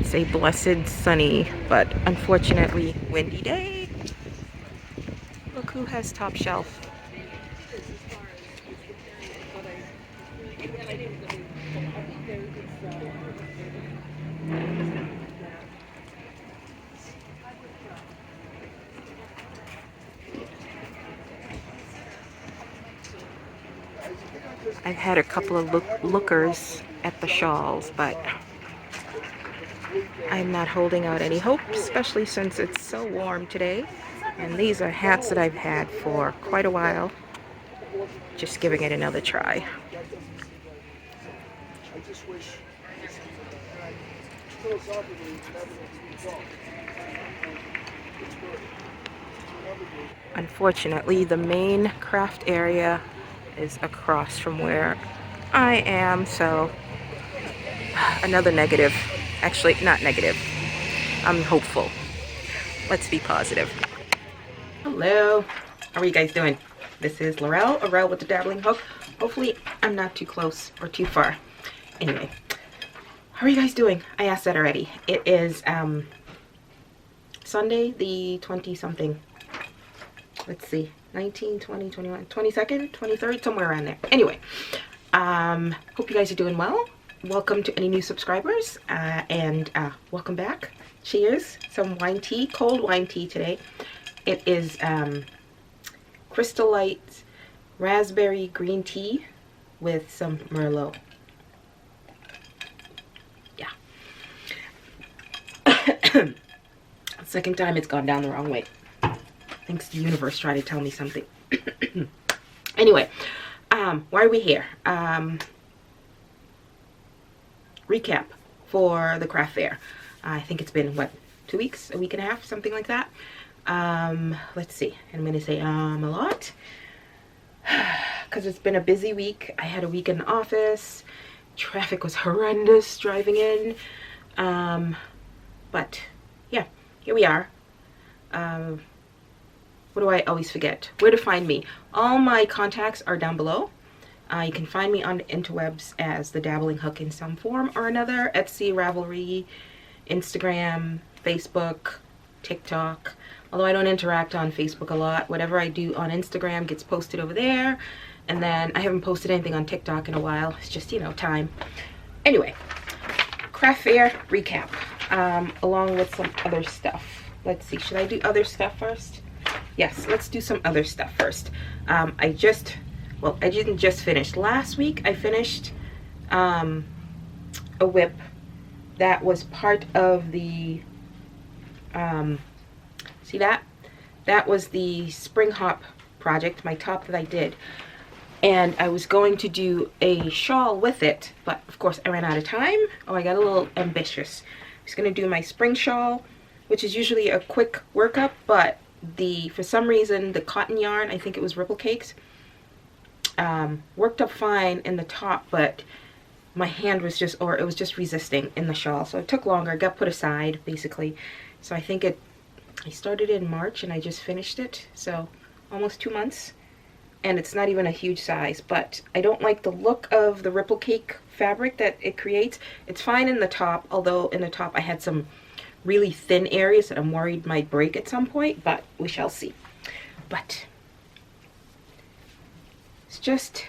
It's a blessed sunny, but unfortunately windy day. Look who has top shelf. I've had a couple of lookers at the Shawls, but I'm not holding out any hope, especially since it's so warm today. And these are hats that I've had for quite a while. Just giving it another try. Unfortunately, the main craft area is across from where I am, so another negative. Actually, not negative. I'm hopeful. Let's be positive. Hello. How are you guys doing? This is Laurel with the Dabbling Hook. Hopefully, I'm not too close or too far. Anyway, how are you guys doing? I asked that already. It is Sunday, the 20-something. Let's see, 19, 20, 21, 22nd, 23rd, somewhere around there. Anyway, hope you guys are doing well. Welcome to any new subscribers, and welcome back. Cheers. Some wine tea, cold wine tea today. It is Crystal Light raspberry green tea with some Merlot. Yeah. Second time it's gone down the wrong way. Thanks to the universe trying to tell me something. Anyway, why are we here? Recap for the craft fair. I think it's been, what, 2 weeks? A week and a half? Something like that. Let's see. I'm going to say a lot. Because it's been a busy week. I had a week in the office. Traffic was horrendous driving in. But, yeah. Here we are. What do I always forget? Where to find me? All my contacts are down below. You can find me on the interwebs as the Dabbling Hook in some form or another. Etsy, Ravelry, Instagram, Facebook, TikTok. Although I don't interact on Facebook a lot. Whatever I do on Instagram gets posted over there. And then I haven't posted anything on TikTok in a while. It's just, you know, time. Anyway, craft fair recap. Along with some other stuff. Let's see, should I do other stuff first? Yes, let's do some other stuff first. I didn't just finish. Last week I finished a whip that was part of the, see that? That was the spring hop project, my top that I did. And I was going to do a shawl with it, but of course I ran out of time. Oh, I got a little ambitious. I was going to do my spring shawl, which is usually a quick workup, but for some reason, the cotton yarn, I think it was Ripple Cakes, worked up fine in the top, but my hand was just, or it was just resisting in the shawl. So it took longer, got put aside, basically. So I think I started in March and I just finished it. So almost 2 months. And it's not even a huge size, but I don't like the look of the Ripple Cake fabric that it creates. It's fine in the top, although in the top I had some really thin areas that I'm worried might break at some point, but we shall see. But it's just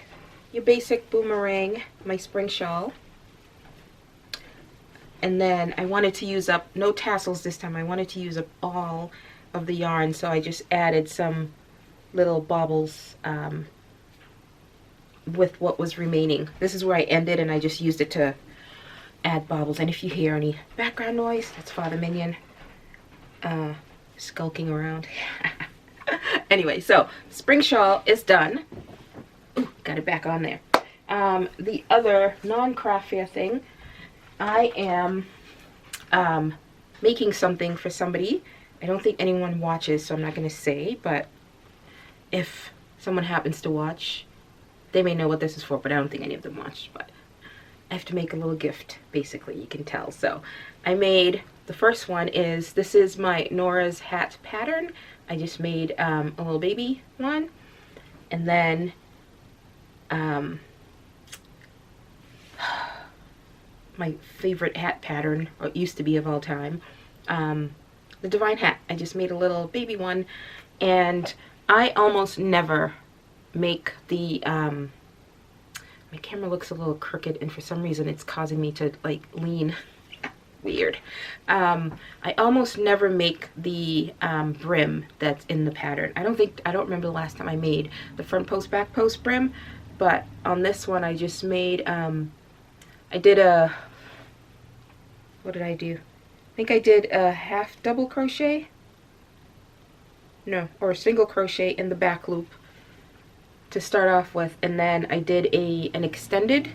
your basic boomerang, my spring shawl. And then I wanted to use up, no tassels this time, I wanted to use up all of the yarn, so I just added some little baubles with what was remaining. This is where I ended, and I just used it to add baubles. And if you hear any background noise, that's Father Minion skulking around. Anyway, so spring shawl is done. Ooh, got it back on there. The other non-craft fair thing, I am making something for somebody. I don't think anyone watches, so I'm not going to say, but if someone happens to watch, they may know what this is for, but I don't think any of them watched. But I have to make a little gift, basically, you can tell. So I made, the first one is, this is my Nora's hat pattern. I just made a little baby one. And then my favorite hat pattern, or it used to be of all time. The Divine Hat. I just made a little baby one, and I almost never make the, my camera looks a little crooked, and for some reason it's causing me to like lean. Weird. I almost never make the brim that's in the pattern. I don't remember the last time I made the front post, back post brim, but on this one I just made, I did a, what did I do? I think I did a half double crochet, no, or a single crochet in the back loop to start off with, and then I did an extended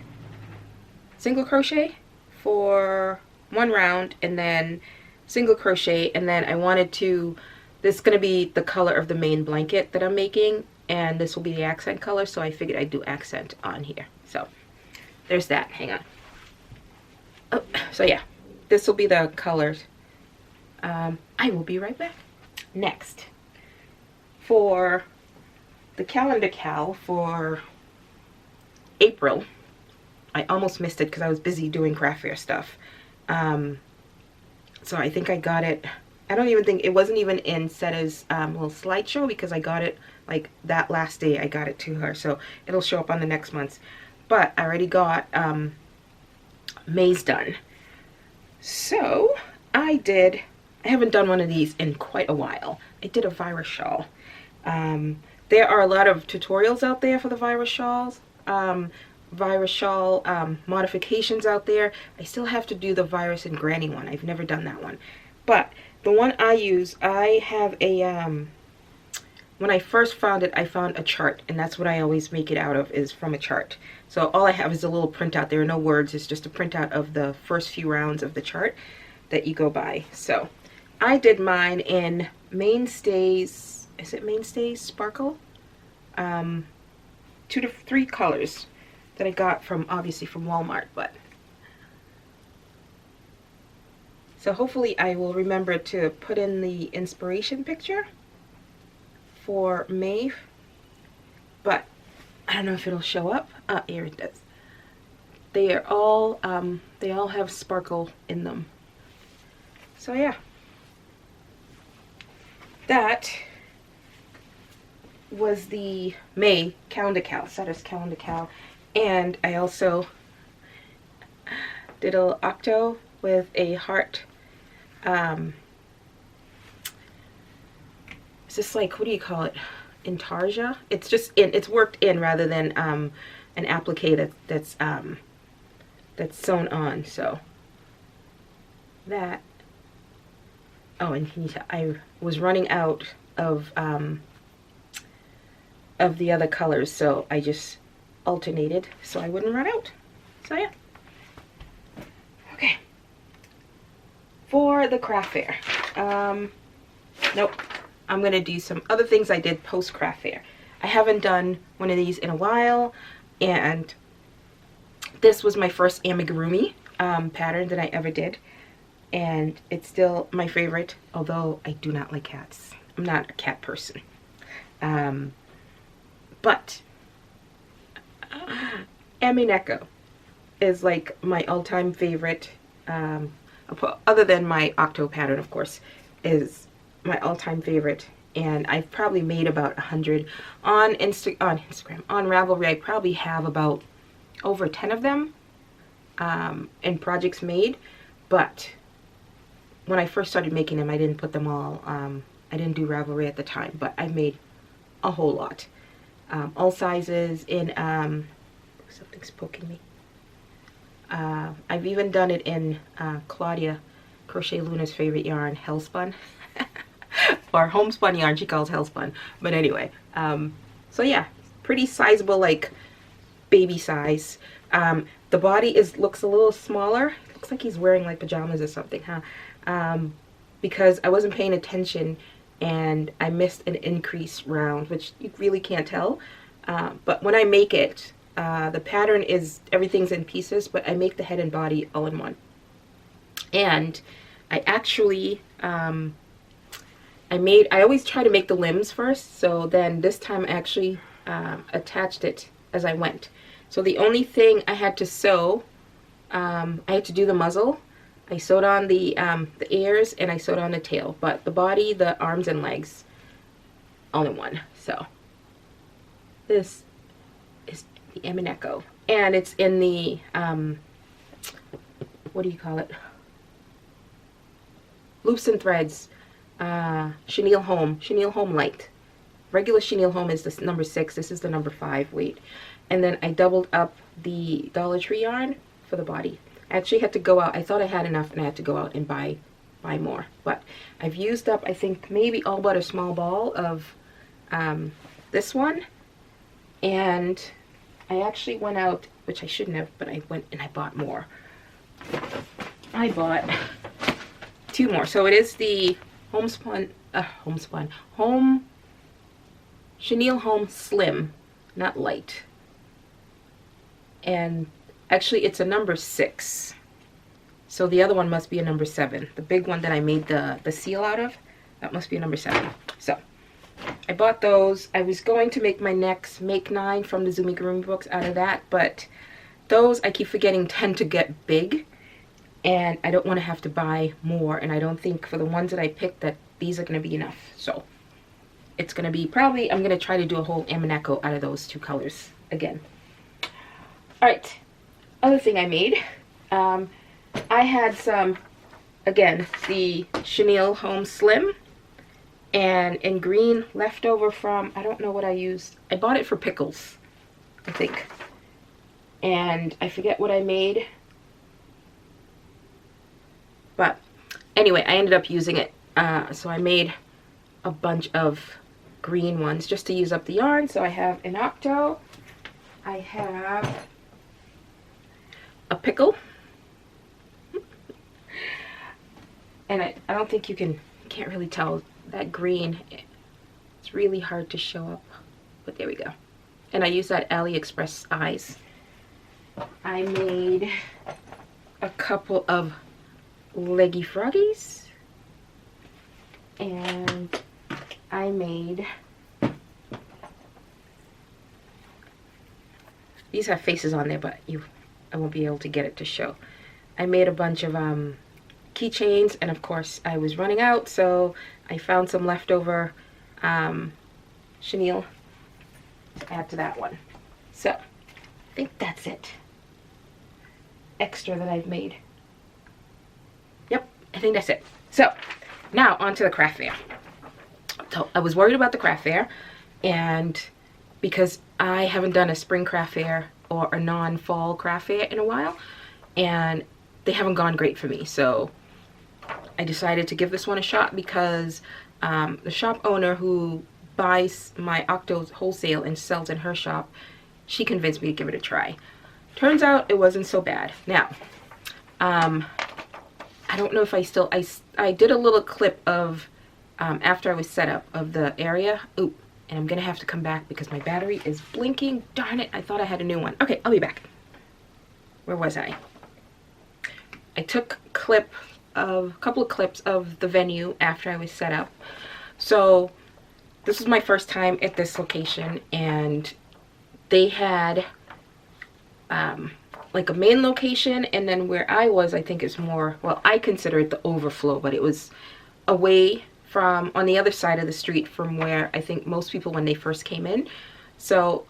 single crochet for one round, and then single crochet, and then I wanted to, this is going to be the color of the main blanket that I'm making, and this will be the accent color, so I figured I'd do accent on here. So there's that. Hang on. Oh, so yeah, this will be the colors. I will be right back. Next, for the calendar cal for April, I almost missed it because I was busy doing craft fair stuff. So I think I got it, I don't even think, it wasn't even in Setta's little slideshow, because I got it like that last day I got it to her, so it'll show up on the next month's. But I already got May's done. So I haven't done one of these in quite a while. I did a virus shawl. There are a lot of tutorials out there for the virus shawls. Virus shawl modifications out there. I still have to do the virus and granny one. I've never done that one. But the one I use, I have a, when I first found it, I found a chart, and that's what I always make it out of, is from a chart. So all I have is a little printout. There are no words. It's just a printout of the first few rounds of the chart that you go by. So I did mine in Mainstays, is it Mainstays Sparkle? 2 to 3 colors that I got from, obviously from Walmart, but so hopefully I will remember to put in the inspiration picture for May, but I don't know if it'll show up. Here it does. They all have sparkle in them. So yeah, that was the May calendar cal, Setta's calendar cal. And I also did a little octo with a heart. It's just like, what do you call it? Intarsia? It's just it's worked in rather than an applique that's sewn on. So that. Oh, and can you tell, I was running out of the other colors, so I just alternated so I wouldn't run out. So yeah. Okay. For the craft fair, nope, I'm gonna do some other things I did post craft fair. I haven't done one of these in a while, and this was my first amigurumi pattern that I ever did, and it's still my favorite, although I do not like cats. I'm not a cat person. But Amineko is like my all-time favorite, other than my octo pattern, of course, is my all-time favorite. And I've probably made about 100 on Instagram. On Ravelry, I probably have about over 10 of them in projects made. But when I first started making them, I didn't put them all, I didn't do Ravelry at the time, but I made a whole lot. All sizes in, something's poking me. I've even done it in Claudia Crochet Luna's favorite yarn, Hellspun. Or homespun yarn, she calls Hellspun. But anyway, so yeah, pretty sizable, like baby size. The body looks a little smaller. It looks like he's wearing like pajamas or something, huh? Because I wasn't paying attention and I missed an increase round, which you really can't tell. But when I make it, the pattern is, everything's in pieces, but I make the head and body all in one. And I actually, I always try to make the limbs first, so then this time I actually attached it as I went. So the only thing I had to sew I had to do the muzzle. I sewed on the ears and I sewed on the tail, but the body, the arms and legs, all in one. So this is the Emineko, and it's in the what do you call it? Loops and Threads, Chenille Home Light. Regular Chenille Home is the number 6. This is the number 5 weight. And then I doubled up the Dollar Tree yarn for the body. I actually had to go out. I thought I had enough and I had to go out and buy more. But I've used up, I think, maybe all but a small ball of this one. And I actually went out, which I shouldn't have, but I went and I bought more. I bought 2 more. So it is the Chenille Home Slim, not light. And actually it's a number 6. So the other one must be a number 7. The big one that I made the seal out of, that must be a number 7. So I bought those. I was going to make my next Make 9 from the Amigurumi books out of that, but those I keep forgetting tend to get big. And I don't want to have to buy more. And I don't think for the ones that I picked that these are going to be enough. So it's going to be probably, I'm going to try to do a whole Emineko out of those 2 colors again. Alright, other thing I made. I had some, again, the Chenille Home Slim. And in green, leftover from, I don't know what I used. I bought it for pickles, I think. And I forget what I made. But anyway, I ended up using it. So I made a bunch of green ones just to use up the yarn. So I have an octo. I have a pickle. And I don't think you can't really tell that green. It's really hard to show up. But there we go. And I used that AliExpress eyes. I made a couple of leggy froggies, and I made, these have faces on there, but I won't be able to get it to show. I made a bunch of keychains, and of course I was running out, so I found some leftover chenille to add to that one. So I think that's it extra that I've made. Yep, I think that's it. So now on to the craft fair. So I was worried about the craft fair, and because I haven't done a spring craft fair or a non-fall craft fair in a while, and they haven't gone great for me. So I decided to give this one a shot because the shop owner who buys my octos wholesale and sells in her shop, she convinced me to give it a try. Turns out it wasn't so bad. Now, I don't know if I did a little clip of after I was set up of the area. Ooh, and I'm gonna have to come back because my battery is blinking. Darn it, I thought I had a new one. Okay, I'll be back. Where was I? I took a couple of clips of the venue after I was set up. So this is my first time at this location, and they had like a main location, and then where I was, I think is more, well, I consider it the overflow, but it was away from, on the other side of the street from where I think most people when they first came in. So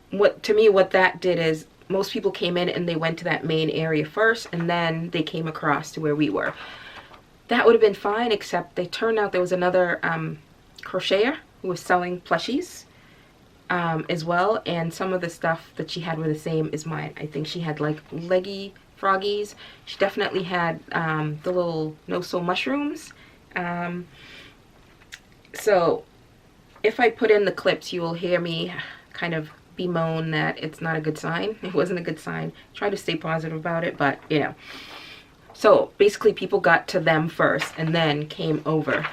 what that did is most people came in and they went to that main area first, and then they came across to where we were. That would have been fine, except they turned out there was another crocheter who was selling plushies as well, and some of the stuff that she had were the same as mine. I think she had like leggy froggies. She definitely had the little no-sew mushrooms. So if I put in the clips, you will hear me kind of bemoan that it's not a good sign. It wasn't a good sign. Try to stay positive about it, but you know. So basically people got to them first and then came over.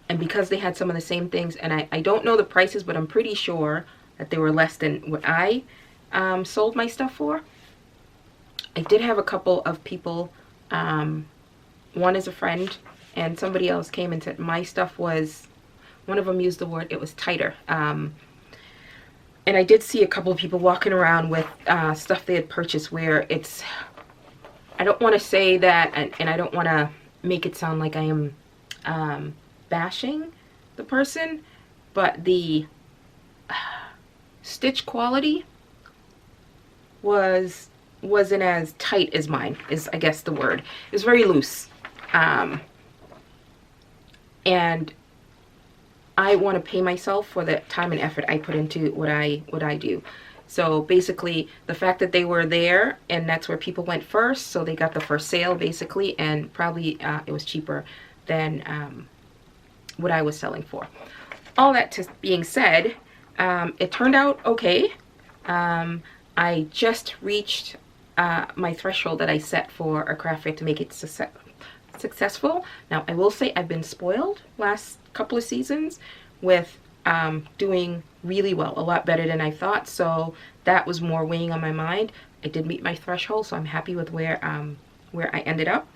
And because they had some of the same things, and I don't know the prices, but I'm pretty sure that they were less than what I sold my stuff for. I did have a couple of people, one is a friend, and somebody else came and said my stuff was, one of them used the word, it was tighter. And I did see a couple of people walking around with stuff they had purchased where it's, I don't want to say that, and I don't want to make it sound like I am bashing the person, but the stitch quality wasn't as tight as mine, is I guess the word. It was very loose. And I want to pay myself for the time and effort I put into what I do. So basically, the fact that they were there, and that's where people went first, so they got the first sale basically, and probably it was cheaper than what I was selling for. All that being said, it turned out okay. I just reached my threshold that I set for a craft fair to make it successful. Now, I will say I've been spoiled last couple of seasons with doing really well, a lot better than I thought, so that was more weighing on my mind. I did meet my threshold, so I'm happy with where I ended up.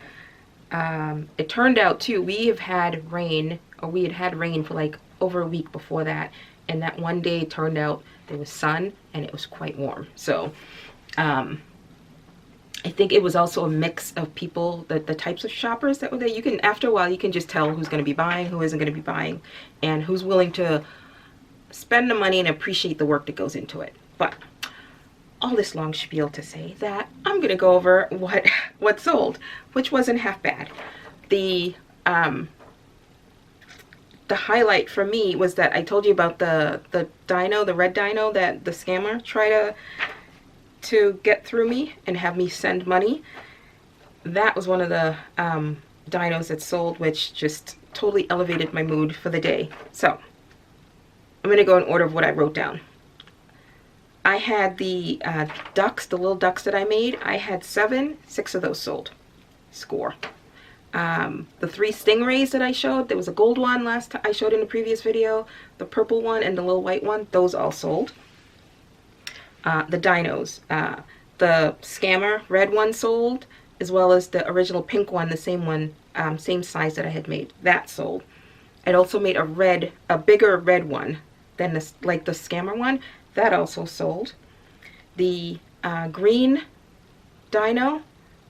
It turned out too, we had had rain for like over a week before that, and that one day it turned out there was sun and it was quite warm. So I think it was also a mix of people, the types of shoppers that were there. You can, after a while, you can just tell who's going to be buying, who isn't going to be buying, and who's willing to spend the money and appreciate the work that goes into it. But all this long spiel to say that I'm going to go over what sold, which wasn't half bad. The highlight for me was that I told you about the dino, the red dino that the scammer tried to get through me and have me send money. That was one of the dinos that sold, which just totally elevated my mood for the day. So I'm going to go in order of what I wrote down. I had the ducks, the little ducks that I made. I had 6 of those sold. Score. The 3 stingrays that I showed, there was a gold one last time I showed in the previous video, the purple one and the little white one, those all sold. The dinos, the scammer red one sold, as well as the original pink one, the same one, same size that I had made, that sold. I'd also made a bigger red one than this, like the scammer one, that also sold. The green dino,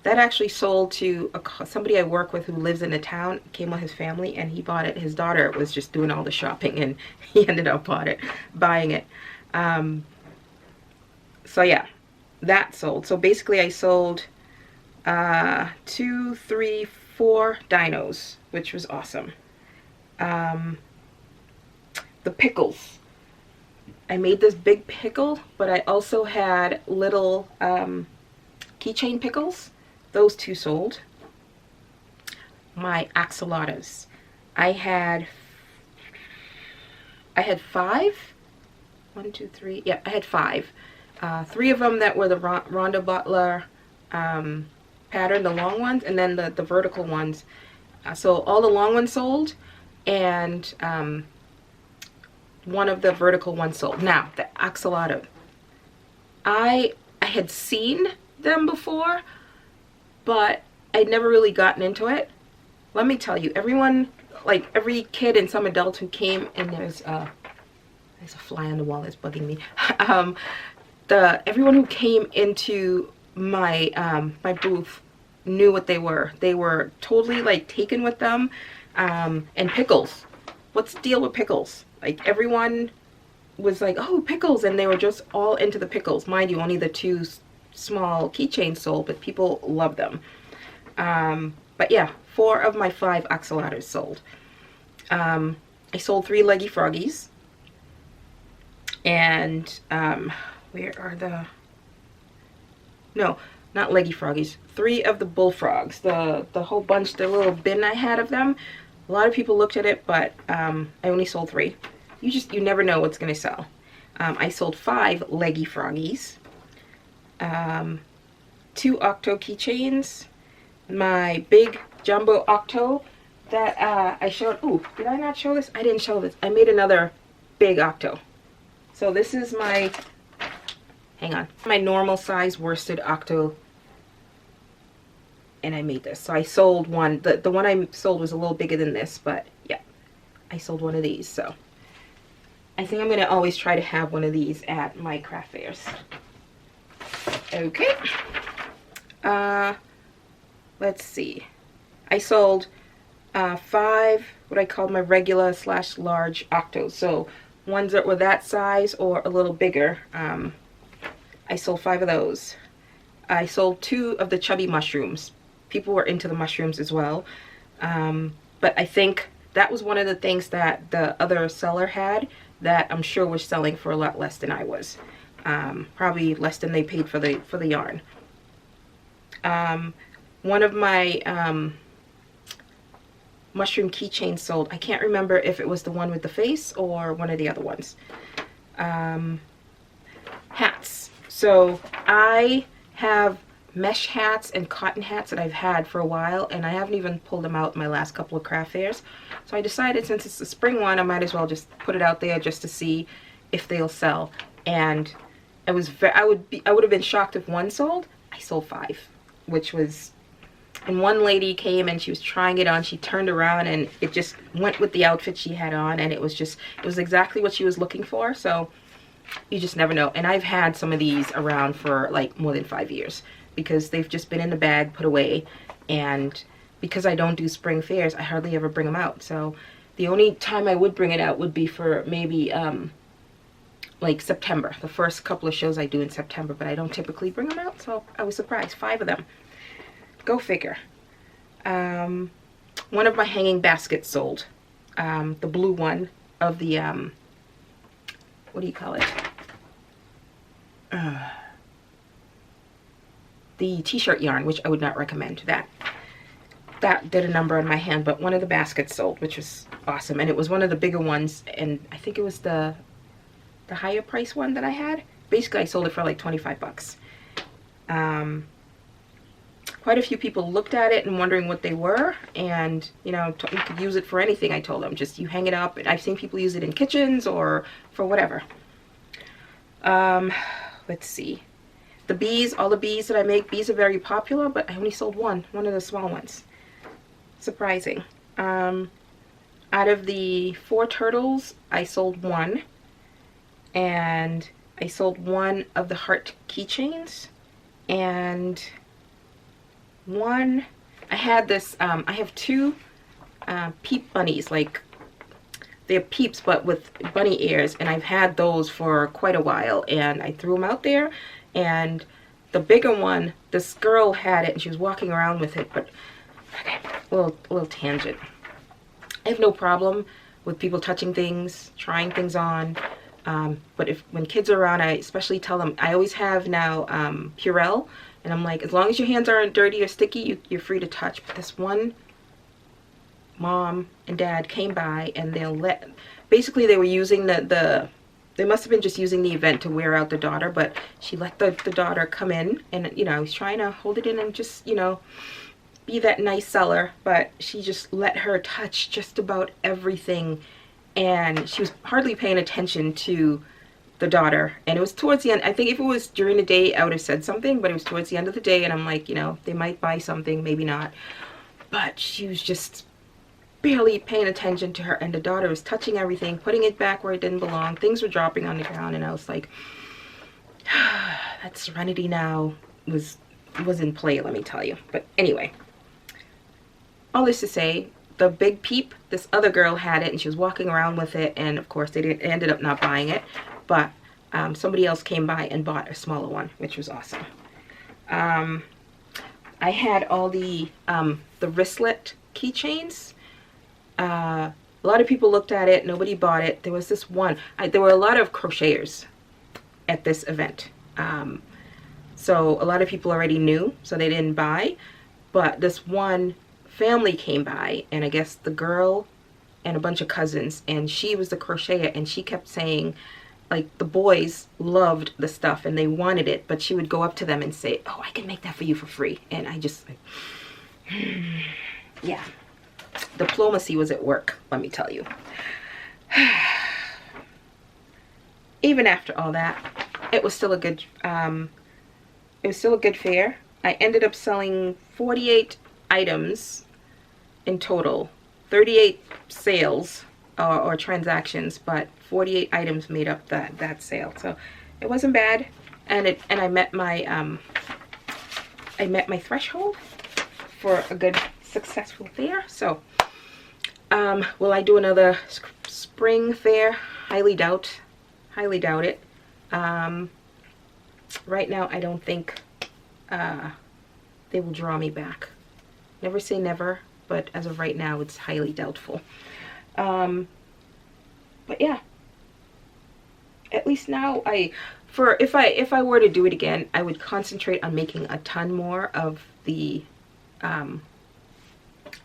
that actually sold to somebody I work with who lives in the town, came with his family, and he bought it. His daughter was just doing all the shopping, and he ended up buying it. So yeah, that sold. So basically I sold 2, 3, 4 dinos, which was awesome. The pickles. I made this big pickle, but I also had little keychain pickles. Those 2 sold. My axolotls. I had 5. 1, 2, 3. Yeah, I had 5. 3 of them that were the Rhonda Butler pattern, the long ones, and then the vertical ones. So all the long ones sold, and one of the vertical ones sold. Now, the axolotl. I had seen them before, but I'd never really gotten into it. Let me tell you, everyone, like every kid and some adults who came, and there's a fly on the wall that's bugging me. Everyone who came into my my booth knew what they were. They were totally like taken with them. And pickles. What's the deal with pickles? Like everyone was like, oh, pickles, and they were just all into the pickles. Mind you, only the 2 small keychains sold, but people love them. But yeah, 4 of my 5 axolotls sold. I sold 3 leggy froggies. And where are the... No, not leggy froggies. 3 of the bullfrogs. The whole bunch, the little bin I had of them. A lot of people looked at it, but I only sold 3. You never know what's going to sell. I sold 5 leggy froggies. 2 octo keychains. My big jumbo octo that I showed. Ooh, did I not show this? I didn't show this. I made another big octo. So this is my, hang on, my normal size worsted octo, and I made this. So I sold one. The one I sold was a little bigger than this, but yeah, I sold one of these. So I think I'm going to always try to have one of these at my craft fairs. Okay. Let's see. I sold 5 what I called my regular / large octos. So ones that were that size or a little bigger. I sold 5 of those. I sold 2 of the chubby mushrooms. People were into the mushrooms as well. But I think that was one of the things that the other seller had that I'm sure was selling for a lot less than I was. Probably less than they paid for the yarn. One of my mushroom keychains sold. I can't remember if it was the one with the face or one of the other ones. Hats. So I have mesh hats and cotton hats that I've had for a while, and I haven't even pulled them out in my last couple of craft fairs. So I decided, since it's the spring one, I might as well just put it out there just to see if they'll sell. And I would have been shocked if one sold. I sold 5, which was, and one lady came and she was trying it on. She turned around and it just went with the outfit she had on, and it was exactly what she was looking for. So you just never know. And I've had some of these around for like more than 5 years because they've just been in the bag, put away, and because I don't do spring fairs, I hardly ever bring them out. So the only time I would bring it out would be for maybe like September, the first couple of shows I do in September, but I don't typically bring them out. So I was surprised. 5 of them. Go figure. One of my hanging baskets sold. The blue one of the what do you call it? The t-shirt yarn, which I would not recommend. That did a number on my hand, but one of the baskets sold, which was awesome. And it was one of the bigger ones, and I think it was the higher price one that I had. Basically, I sold it for like 25 bucks. Quite a few people looked at it and wondering what they were, and you know, you could use it for anything. I told them, just you hang it up, and I've seen people use it in kitchens or for whatever. Let's see. The bees, all the bees that I make, bees are very popular, but I only sold one of the small ones. Surprising. Out of the 4 turtles, I sold 1, and I sold 1 of the heart keychains, and 1, I had this, I have 2 peep bunnies, like they're peeps but with bunny ears, and I've had those for quite a while, and I threw them out there. And the bigger one, this girl had it and she was walking around with it, but okay, a little tangent. I have no problem with people touching things, trying things on, but when kids are around, I especially tell them, I always have now Purell, and I'm like, as long as your hands aren't dirty or sticky, you're free to touch. But this one mom and dad came by, and basically they were using they must have been just using the event to wear out the daughter, but she let the daughter come in, and you know, I was trying to hold it in and just, you know, be that nice seller, but she just let her touch just about everything, and she was hardly paying attention to the daughter. And it was towards the end. I think if it was during the day, I would have said something, but it was towards the end of the day, and I'm like, you know, they might buy something, maybe not. But she was just barely paying attention to her, and the daughter was touching everything, putting it back where it didn't belong. Things were dropping on the ground, and I was like, that serenity now was in play, let me tell you. But anyway, all this to say, the big peep, this other girl had it, and she was walking around with it, and of course they ended up not buying it, but somebody else came by and bought a smaller one, which was awesome. I had all the wristlet keychains. A lot of people looked at it, nobody bought it. There was this one, there were a lot of crocheters at this event. So a lot of people already knew, so they didn't buy. But this one family came by, and I guess the girl and a bunch of cousins, and she was the crocheter, and she kept saying, like, the boys loved the stuff and they wanted it, but she would go up to them and say, oh, I can make that for you for free. And I just, like, yeah. Diplomacy was at work, let me tell you. Even after all that, it was still a good fair. I ended up selling 48 items in total, 38 sales, or transactions, but 48 items made up that sale. So it wasn't bad, and I met my threshold for a good successful fair. So will I do another spring fair? Highly doubt it. Right now I don't think they will draw me back. Never say never, but as of right now it's highly doubtful. But yeah, at least now if I were to do it again, I would concentrate on making a ton more of the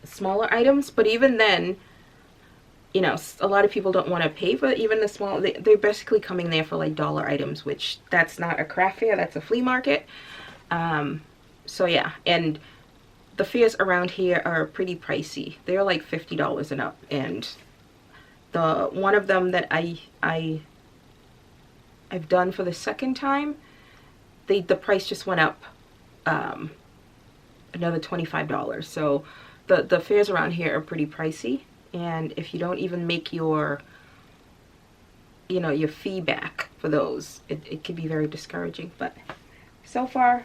smaller items. But even then, you know, a lot of people don't want to pay for even the small. They're basically coming there for like dollar items, which that's not a craft fair, that's a flea market. So yeah, and the fairs around here are pretty pricey. They're like $50 and up, and the one of them that I've done for the second time, the price just went up another $25. So the fairs around here are pretty pricey, and if you don't even make your, you know, your fee back for those, it can be very discouraging. But so far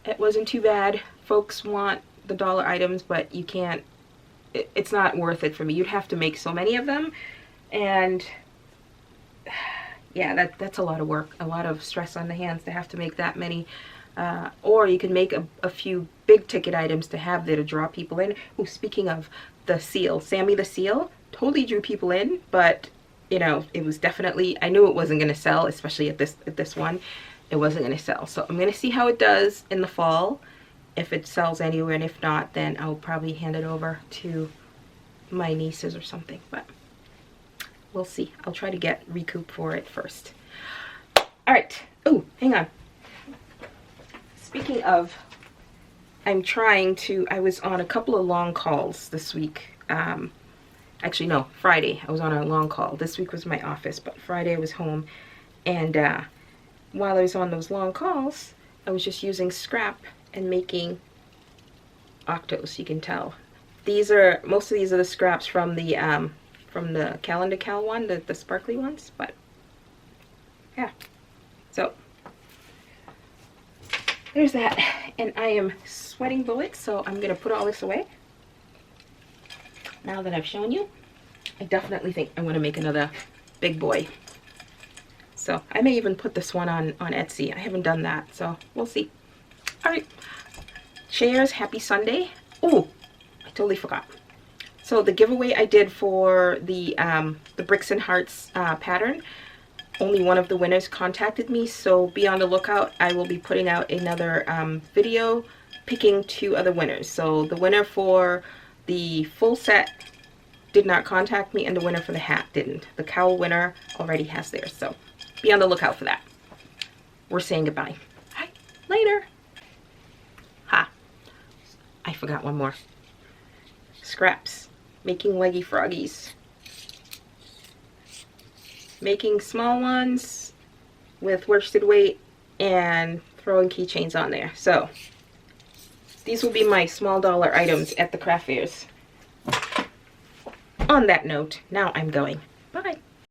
it wasn't too bad. Folks want the dollar items, but you can't, it's not worth it for me. You'd have to make so many of them, and yeah, that's a lot of work, a lot of stress on the hands to have to make that many. Or you can make a few big ticket items to have there to draw people in. Oh, speaking of the seal, Sammy the seal totally drew people in, but you know, it was definitely, I knew it wasn't going to sell, especially at this one. It wasn't going to sell. So I'm going to see how it does in the fall, if it sells anywhere, and if not, then I'll probably hand it over to my nieces or something, but we'll see. I'll try to get recoup for it first. All right. Oh, hang on. Speaking of, I was on a couple of long calls this week. Actually, no, Friday I was on a long call. This week was my office, but Friday I was home, and while I was on those long calls, I was just using scrap and making octos. You can tell most of these are the scraps from the calendar cal one, the sparkly ones. But yeah, so there's that, and I am sweating bullets, so I'm gonna put all this away. Now that I've shown you, I definitely think I want to make another big boy. So I may even put this one on Etsy. I haven't done that, so we'll see. All right, shares, happy Sunday. Oh, I totally forgot. So the giveaway I did for the Bricks and Hearts pattern, only one of the winners contacted me, so be on the lookout. I will be putting out another video picking 2 other winners. So the winner for the full set did not contact me, and the winner for the hat didn't. The cowl winner already has theirs, so be on the lookout for that. We're saying goodbye. Hi, later. Ha, I forgot one more. Scraps. Making leggy froggies. Making small ones with worsted weight and throwing keychains on there. So these will be my small dollar items at the craft fairs. On that note, now I'm going. Bye.